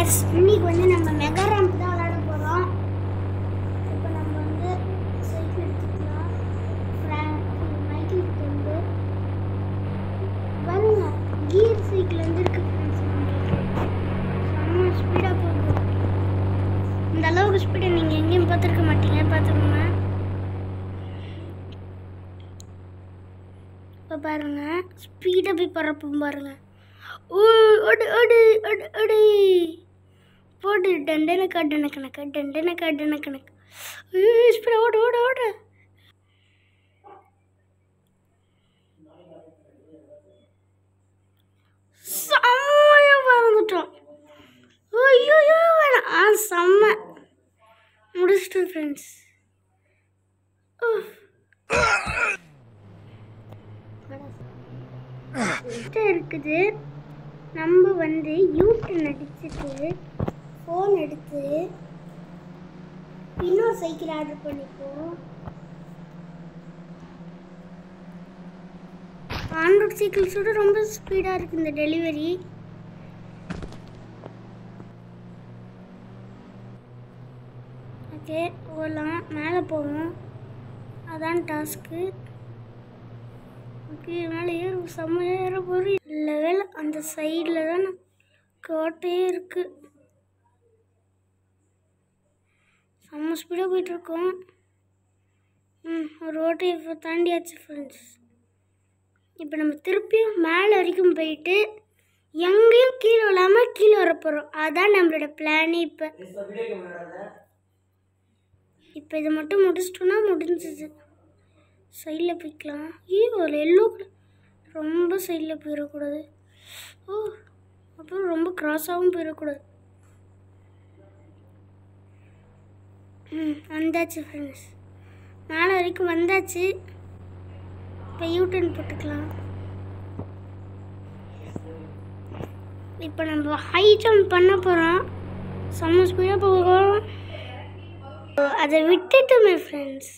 Guys, இன்னைக்கு வந்து நம்ம மெகா ரேம்ப் தான் விளையாட போகிறோம். இப்போ நம்ம வந்து சைக்கிள் எடுத்துக்கலாம். மைக்கிள் வந்து பாருங்க, கியர் சைக்கிள் வந்து இருக்கு ஃப்ரெண்ட்ஸ். செம்ம ஸ்பீடாக போகுது. இந்த அளவுக்கு ஸ்பீடை நீங்கள் எங்கேயும் பார்த்துருக்க மாட்டீங்க. பார்த்துக்கோங்க. இப்போ பாருங்க, ஸ்பீடாக போய் பறப்போம் பாருங்க. ஓ அடு அடு அடு அடு போடு டண்டனக்கா டனக்கணக்கா டண்டனக்கா டனக்கணக்கு. ஸ்பீடாக ஓடு ஓடு ஓடு. செம்மையாக பறந்துட்டோம். ஐயோ வேணாம். செம்ம முடிச்சிட்டோம் ஃப்ரெண்ட்ஸ். இருக்குது. நம்ம வந்து யூட்டன் அடிச்சுட்டு ஃபோன் எடுத்து இன்னொரு சைக்கிள் ஆர்டர் பண்ணிப்போம். ஆண்ட்ராய்ட் சைக்கிள்ஸோட ரொம்ப ஸ்பீடாக இருக்குது இந்த டெலிவரி. ஓகே, போகலாம். மேலே போவோம், அதான் டாஸ்க்கு. ஓகே, மேலே ஏறும். செம்மையாக ஏற போகிறோம். நல்ல வேலை அந்த சைடில் தான் கோட்டையே இருக்குது. செம்ம ஸ்பீடாக போயிட்டுருக்கோம். ஒரு ஓட்டையை இப்போ தாண்டியாச்சு ஃப்ரெண்ட்ஸ். இப்போ நம்ம திருப்பியும் மேலே வரைக்கும் போயிட்டு எங்கேயும் கீழே விழாமல் கீழே வர போகிறோம். அதுதான் நம்மளோட பிளானே. இப்போ இதை மட்டும் முடிச்சிட்டோன்னா முடிஞ்சிது. சைடில் போய்க்கலாம். ஒரு எல்லோ ரொம்ப சைடில் போயிடக்கூடாது. அப்புறம் ரொம்ப கிராஸாகவும் போயிடக்கூடாது. வந்தாச்சு ஃப்ரெண்ட்ஸ், மேலே வரைக்கும் வந்தாச்சு. இப்போ யூட்டன் போட்டுக்கலாம். இப்போ நம்ம ஹை ஜம்ப் பண்ண போகிறோம். செம்ம ஸ்பீடாக போகிறோம். அதை விட்டுட்டுமே ஃப்ரெண்ட்ஸ்.